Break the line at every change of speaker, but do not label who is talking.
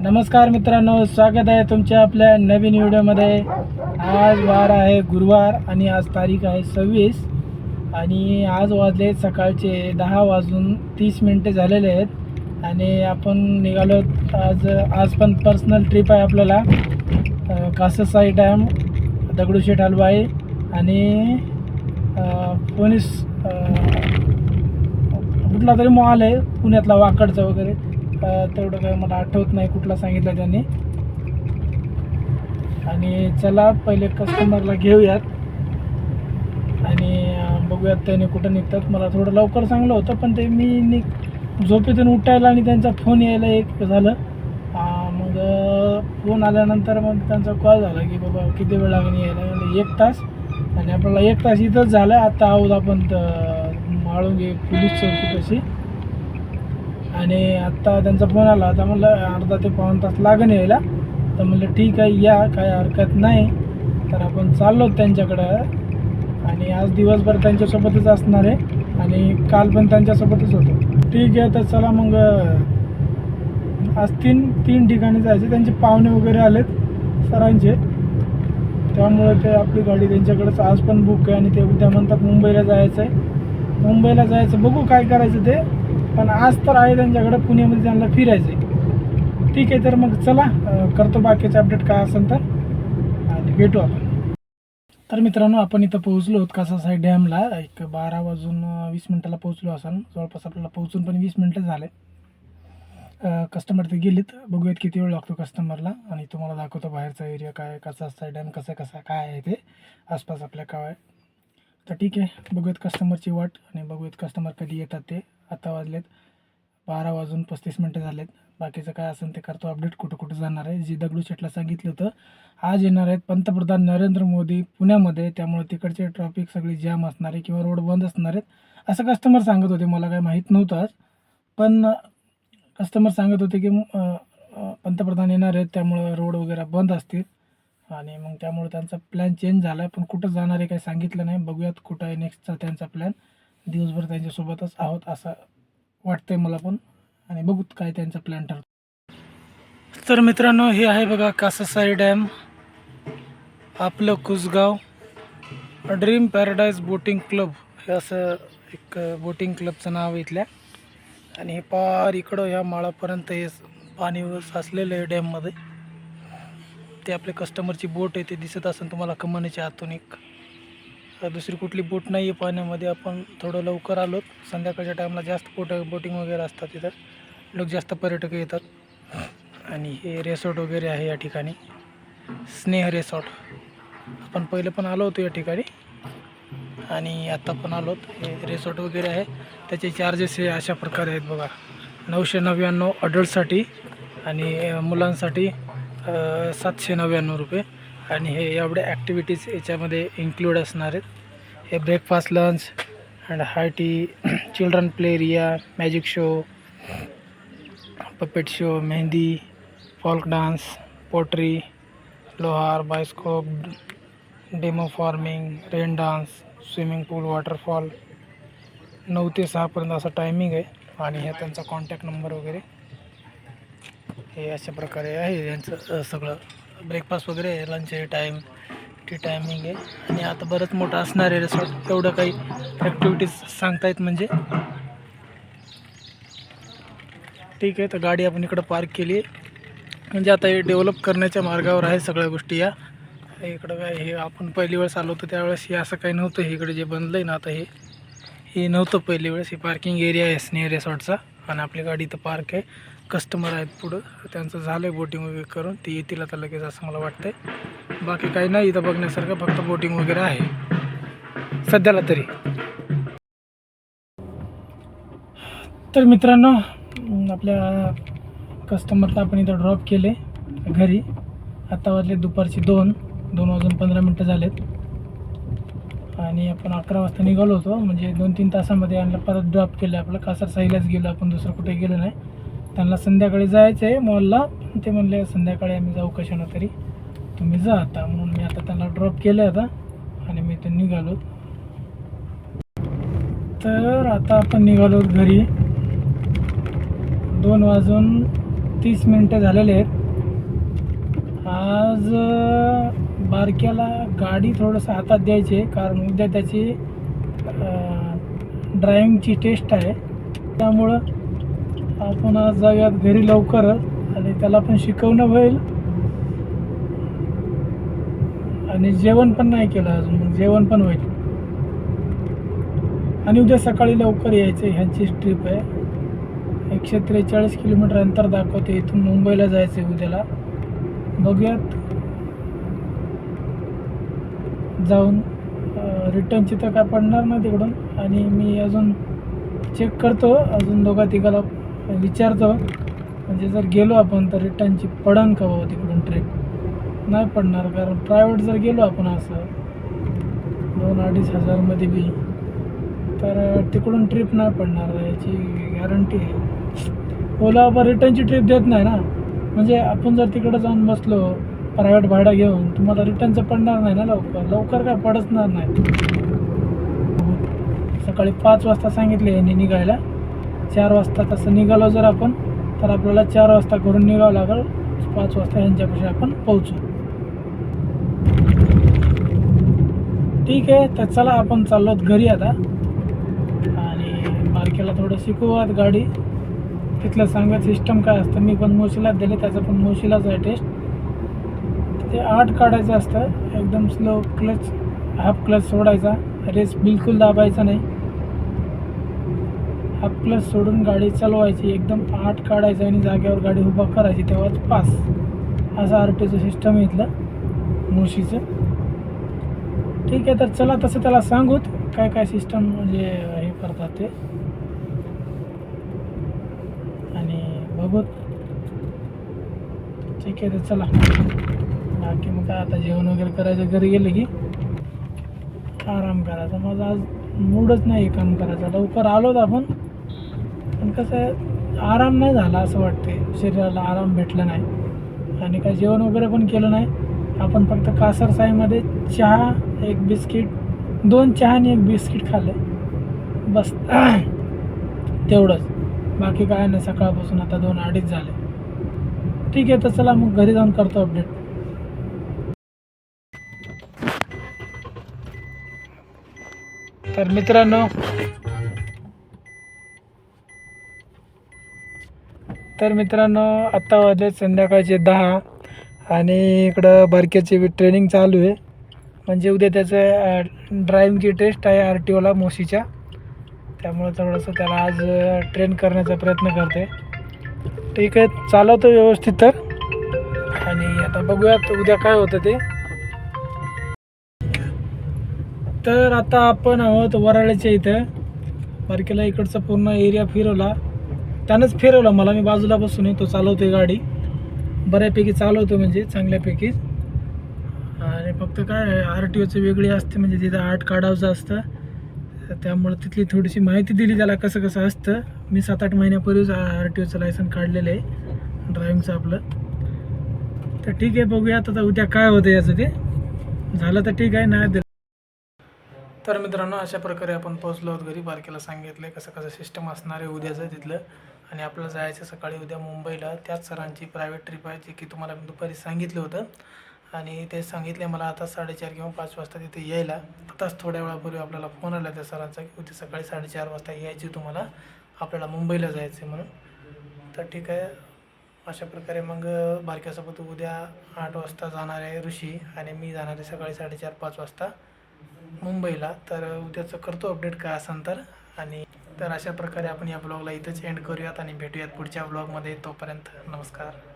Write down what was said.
नमस्कार मित्रांनो, स्वागत आहे तुमच्या आपल्या नवीन व्हिडिओमध्ये। आज वार आहे गुरुवार आणि आज तारीख आहे 26 आणि आज वाजले सकाळचे 10:30 झालेले आहेत आणि आपण निघालो आज पण पर्सनल ट्रिप आहे आपल्याला। काससाई डॅम, दगडूशेठ हलवाई आणि पोलीस कुठला तरी मॉल आहे पुण्यातला वाकडचा वगैरे, तेवढं काही मला आठवत नाही कुठला सांगितलं त्यांनी। आणि चला पहिले कस्टमरला घेऊयात आणि बघूयात त्याने कुठं निघतात। मला थोडं लवकर चांगलं होतं पण ते मी झोपेतून उठायला आणि त्यांचा फोन यायला एक झालं। मग फोन आल्यानंतर मग त्यांचा कॉल झाला की बाबा किती वेळ लागेल यायला, म्हणजे 1 तास। आणि आपल्याला 1 तास इथंच झालं। आता आहोत आपण माळुंगे पोलीस चौकीपाशी आणि आत्ता त्यांचा फोन आला। आता म्हणलं अर्धा ते पाऊण तास लागेल यायला, तर म्हणलं ठीक आहे या, काय हरकत नाही। तर आपण चाललो त्यांच्याकडं आणि आज दिवसभर त्यांच्यासोबतच असणार आहे आणि काल पण त्यांच्यासोबतच होतो। ठीक आहे, तर चला मग आज तीन ठिकाणी जायचे। त्यांचे पाहुणे वगैरे आलेत सरांचे, त्यामुळे ते आपली गाडी त्यांच्याकडेच आज पण बुक आहे आणि ते उद्या म्हणतात मुंबईला जायचं आहे। मुंबईला जायचं, बघू काय करायचं ते, पण आज तर आहे त्यांच्याकडे पुण्यामध्ये त्यांना फिरायचं आहे। ठीक आहे, तर मग चला करतो बाकीचे अपडेट काय असेल तर आणि भेटू आपण। तर मित्रांनो, आपण इथं पोहोचलो आहोत काससाई डॅमला। एक 12:20 पोहोचलो असाल जवळपास। आपल्याला पोहोचून पण 20 मिनटं झाले। कस्टमर ते गेलीत, बघूयात किती वेळ लागतो कस्टमरला आणि तुम्हाला दाखवतो बाहेरचा एरिया काय, काससाई डॅम कसा काय आहे ते आसपास आपल्या काय। तर ठीक आहे, बघूयात कस्टमरची वाट आणि बघूयात कस्टमर कधी येतात ते। आता वाजलेत 12:35 झालेत। बाकीचं काय असेल ते करतो अपडेट, कुठं जाणार आहे। जी दगडूशेठला सांगितलं होतं आज येणार आहेत पंतप्रधान नरेंद्र मोदी पुण्यामध्ये, त्यामुळे तिकडचे ट्रॅफिक सगळी जाम असणार आहे किंवा रोड बंद असणार आहेत असं कस्टमर सांगत होते। मला काय माहीत नव्हतं आज, पण कस्टमर सांगत होते की पंतप्रधान येणार आहेत त्यामुळे रोड वगैरे बंद असतील आणि मग त्यामुळे त्यांचा प्लॅन चेंज झाला आहे। पण कुठं जाणार आहे काही सांगितलं नाही, बघूयात कुठं आहे नेक्स्टचा त्यांचा प्लॅन। दिवसभर त्यांच्यासोबतच आहोत असं वाटतंय मला पण, आणि बघूत काय त्यांचा प्लॅन ठरतो। तर मित्रांनो, हे आहे बघा काससाई डॅम, आपलं Kusgaon dream paradise boating club, हे असं एक बोटिंग क्लबचं नाव आहे इथल्या। आणि हे पार इकडं ह्या माळापर्यंत हे पाणी साचलेलं आहे डॅममध्ये। ते आपले कस्टमरची बोट आहे, ते दिसत असेल तुम्हाला कमानीच्या आतून एक। दुसरी कुठली बोट नाही आहे पाण्यामध्ये। आपण थोडं लवकर आलो, संध्याकाळच्या टाईमला जास्त बोटिंग वगैरे असतात तिथं, लोक जास्त पर्यटक येतात। आणि हे रिसॉर्ट वगैरे आहे या ठिकाणी, स्नेह रिसॉर्ट। आपण पहिलं पण आलो होतो या ठिकाणी आणि आता पण आलोत। हे रिसॉर्ट वगैरे आहे, त्याचे चार्जेस हे अशा प्रकारे आहेत बघा। 999 अडल्टसाठी आणि मुलांसाठी 799 रुपये। आणि हे एवढे ॲक्टिव्हिटीज याच्यामध्ये इन्क्लूड असणार आहेत। हे breakfast, lunch and high tea, children play area, magic show, puppet show, mehndi, folk dance, pottery, लोहार, bioscope, demo farming, rain dance, swimming pool, waterfall. 9 ते 6 असा टायमिंग आहे। आणि हे त्यांचा कॉन्टॅक्ट नंबर वगैरे हे अशा प्रकारे आहे यांचं सगळं। ब्रेकफास्ट वगैरे आहे, लंच आहे, टी टायमिंग आहे आणि आता बरंच मोठं असणार आहे रिसॉर्ट। एवढं काही ॲक्टिव्हिटीज सांगतायत म्हणजे। ठीक आहे, तर गाडी आपण इकडं पार्क केली आहे, म्हणजे आता हे डेव्हलप करण्याच्या मार्गावर आहे सगळ्या गोष्टी। या इकडं काय, हे आपण पहिली वेळेस आलो होतो त्यावेळेस हे असं काही नव्हतं। हे इकडे जे बनलं आहे ना आता, हे नव्हतं पहिली वेळेस। हे पार्किंग एरिया आहे स्नेह रिसॉर्टचा आणि आपली गाडी इथं पार्क आहे। कस्टमर आहेत पुढं, त्यांचं झालं आहे बोटिंग वगैरे करून, ते येतील आता लगेच असं मला वाटतंय। बाकी काही नाही इथं बघण्यासारखं, फक्त बोटिंग वगैरे आहे सध्याला तरी। तर मित्रांनो, आपल्या कस्टमरला आपण इथं ड्रॉप केले घरी। आता वाजले दुपारचे 2:15 झालेत आणि आपण 11 वाजता निघालो होतो, म्हणजे 2-3 तासामध्ये यांना परत ड्रॉप केलं। आपलं कासरसाईलाच गेलो आपण, दुसरं कुठे गेलो नाही। त्यांना संध्याकाळी जायचं आहे मॉलला, ते म्हणले संध्याकाळी आम्ही जाऊ कशानं तरी, तुम्ही जा आता। म्हणून मी आता त्यांना ड्रॉप केलं आता आणि मी ते निघालो। तर आता आपण निघालो घरी। 2:30 झालेले आहेत आज बारक्याला गाडी थोडंसं हातात द्यायची आहे, कारण उद्या त्याची ड्रायव्हिंगची टेस्ट आहे. त्यामुळं आपण आज जाऊयात घरी लवकरच आणि त्याला पण शिकवणं होईल. आणि जेवण पण नाही केलं अजून, मग जेवण पण होईल. आणि उद्या सकाळी लवकर यायचं. ह्यांची ट्रिप आहे, 143 किलोमीटर अंतर दाखवते. इथून मुंबईला जायचं आहे उद्याला. बघूयात जाऊन. रिटर्नची तर काय पडणार नाही तिकडून. आणि मी अजून चेक करतो, अजून दोघा तिघाला विचारतो, म्हणजे जर गेलो आपण तर रिटर्नची पडन का बाबा तिकडून ट्रिप. नाही पडणार, कारण प्रायव्हेट जर गेलो आपण असं 2-2.5 हजारमध्ये बी, तर तिकडून ट्रिप नाही पडणार, याची गॅरंटी आहे. ओला उबर रिटर्नची ट्रिप देत नाही ना. म्हणजे आपण जर तिकडं जाऊन बसलो प्रायव्हेट भाडं घेऊन, तुम्हाला रिटर्नचं पडणार नाही ना. लवकर काय पडणार नाही. सकाळी 5 वाजता सांगितले यांनी निघायला. 4 वाजता तसं निघालो जर आपण, तर आपल्याला 4 वाजता घरून निघावं लागेल. 5 वाजता यांच्यापाशी आपण पोहोचू. ठीक आहे, तर चला आपण चाललोत घरी आता. आणि बारक्याला थोडं शिकवूयात गाडी, तिथलं सांगत सिस्टम काय असतं. मी पण मोशीलाच दिले, त्याचं पण मोशीलाच आहे टेस्ट. ते 8 काढायचं असतं, एकदम स्लो क्लच, हाफ क्लच सोडायचा, रेस बिलकुल दाबायचा नाही. हाफ क्लच सोडून गाडी चालवायची, एकदम 8 काढायचं आणि जागेवर गाडी उभा करायची, तेव्हाच पास. असं RTOचं सिस्टम आहे इथलं मुळशीचं. ठीक आहे, तर चला तसं त्याला सांगूत काय काय सिस्टम म्हणजे हे करतात ते, आणि बघूत. ठीक आहे, तर चला. बाकी मग काय, आता जेवण वगैरे करायचं, घरी गेले की आराम करायचा. माझा आज मूडच नाही काम करायचा. लवकर आलोत आपण, पण कसं आहे, आराम नाही झाला असं वाटते, शरीराला आराम भेटला नाही. आणि काय जेवण वगैरे पण केलं नाही आपण. फक्त कासर साईमध्ये चहा, 1 बिस्किट, 2 चहा आणि 1 बिस्किट खाल्लं बस. तेवढंच, बाकी काय नाही. सकाळपासून आता 2-2.5 झाले. ठीक आहे, तर चला मग घरी जाऊन करतो अपडेट. तर मित्रांनो आत्ता वाजले संध्याकाळचे 10 आणि इकडं बारक्याची बी ट्रेनिंग चालू आहे. म्हणजे उद्या त्याचं ड्रायव्हिंगची टेस्ट आहे RTOला मोशीच्या. त्यामुळे थोडंसं त्याला आज ट्रेन करण्याचा प्रयत्न करते. ठीक आहे, चालवतो व्यवस्थित. आणि आता बघूयात उद्या काय होतं ते. तर आता आपण आहोत वराळ्याच्या इथं. बारकेला इकडचा पूर्ण एरिया फिरवला, त्यानंच फिरवला मला. मी बाजूला बसून तो चालवतोय गाडी, बऱ्यापैकी चालवतो, म्हणजे चांगल्यापैकी. आणि फक्त काय RTOचं वेगळी असते, म्हणजे तिथं 8 काढायचं असतं. त्यामुळं तिथली थोडीशी माहिती दिली त्याला कसं कसं असतं. मी 7-8 महिन्यापूर्वीच RTOचं लायसन काढलेलं आहे ड्रायव्हिंगचं आपलं. तर ठीक आहे, बघूयात आता उद्या काय होतं याचं. ते झालं तर ठीक आहे, नाही. तर मित्रांनो अशा प्रकारे आपण पोहोचलो आहोत घरी. बारकेला सांगितलं कसं कसं सिस्टम असणार आहे उद्याचं तिथलं. आणि आपल्याला जायचं सकाळी उद्या मुंबईला. त्याच सरांची प्रायव्हेट ट्रिप आहे, जी की तुम्हाला दुपारी सांगितलं होतं. आणि ते सांगितले मला आता 4:30 किंवा 5 वाजता तिथे यायला. आताच थोड्या वेळापूर्वी आपल्याला फोन आला त्या सरांचा की उद्या सकाळी 4:30 वाजता यायची तुम्हाला, आपल्याला मुंबईला जायचं आहे म्हणून. तर ठीक आहे, अशा प्रकारे मग बारक्यासोबत उद्या 8 वाजता जाणार आहे ऋषी, आणि मी जाणार आहे सकाळी 4:30-5 वाजता मुंबईला. तर उद्याचं करतो अपडेट काय असेल तर. आणि तर अशा प्रकारे आपण या ब्लॉगला इथंच एंड करूयात आणि भेटूयात पुढच्या ब्लॉगमध्ये. तोपर्यंत नमस्कार.